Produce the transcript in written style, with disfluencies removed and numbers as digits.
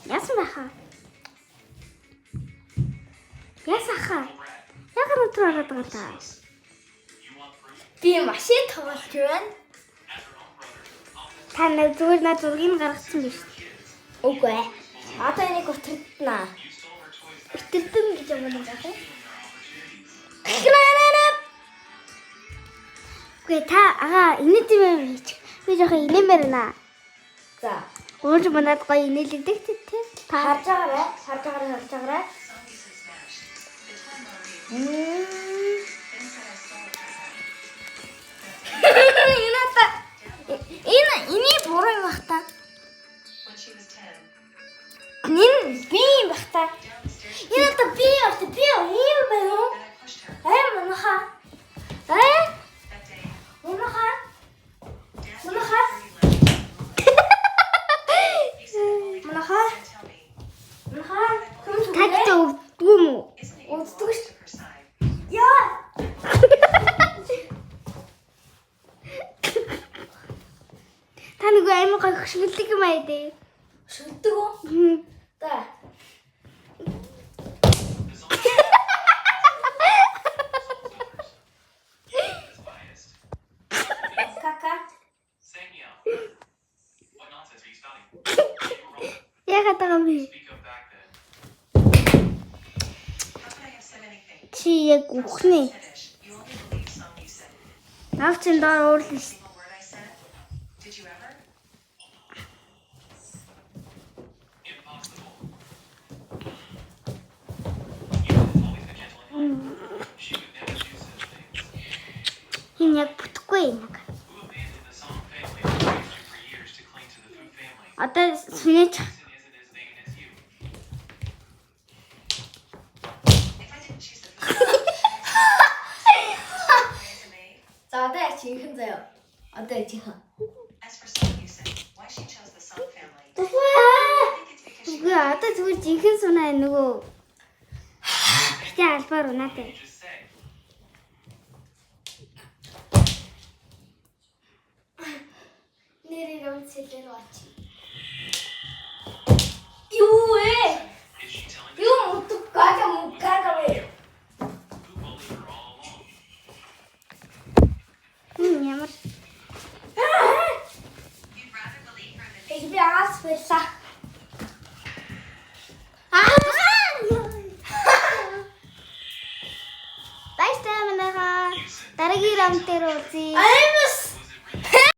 Яасан байхаа? Ясахаа? Яг өнөдөр ороод байгаа даа. Би машин тоглож байна. Та нэг зүгээр над зургийг гаргацсан биш. Үгүй ээ. Одоо энийг утарднаа. Битэрдэн гэж юм байна гэх юм. Гэ та ага инээд юм хийч. Би жоохон инээмээр байна. За. Ууж манад гоё инээлэгдэх тий. Харж байгаарай. Энийг буруу юм бах та. Би юм бах та. Энэ та би юм байна уу? Манаха. Тагтаа өвдгөө мүү? Өвддөг ш. Яа. Та нэг амар гоё хөшгөлдөг юм аа дээ. Шүлдэг үү? За. Кака. Ягаад байгаа юм бэ? Чи яг үхнэ. Навчин доор уурлаа ш. Хин яг бүтэхгүй юм. Одоо сүнэж За одоо яг чинхэн заяа. Одоо яг чинхэн. үгүй одоо зүгээр жинхэнэ сунаа нөгөө гэтээ албаар унаатай. Нэрийг онцлэр бач. Юу ээ? Юу мутгага вэ? Ямар Би аас байсан. Баяртай манайхаа дараагийн раунд дээр үзье. Аймаа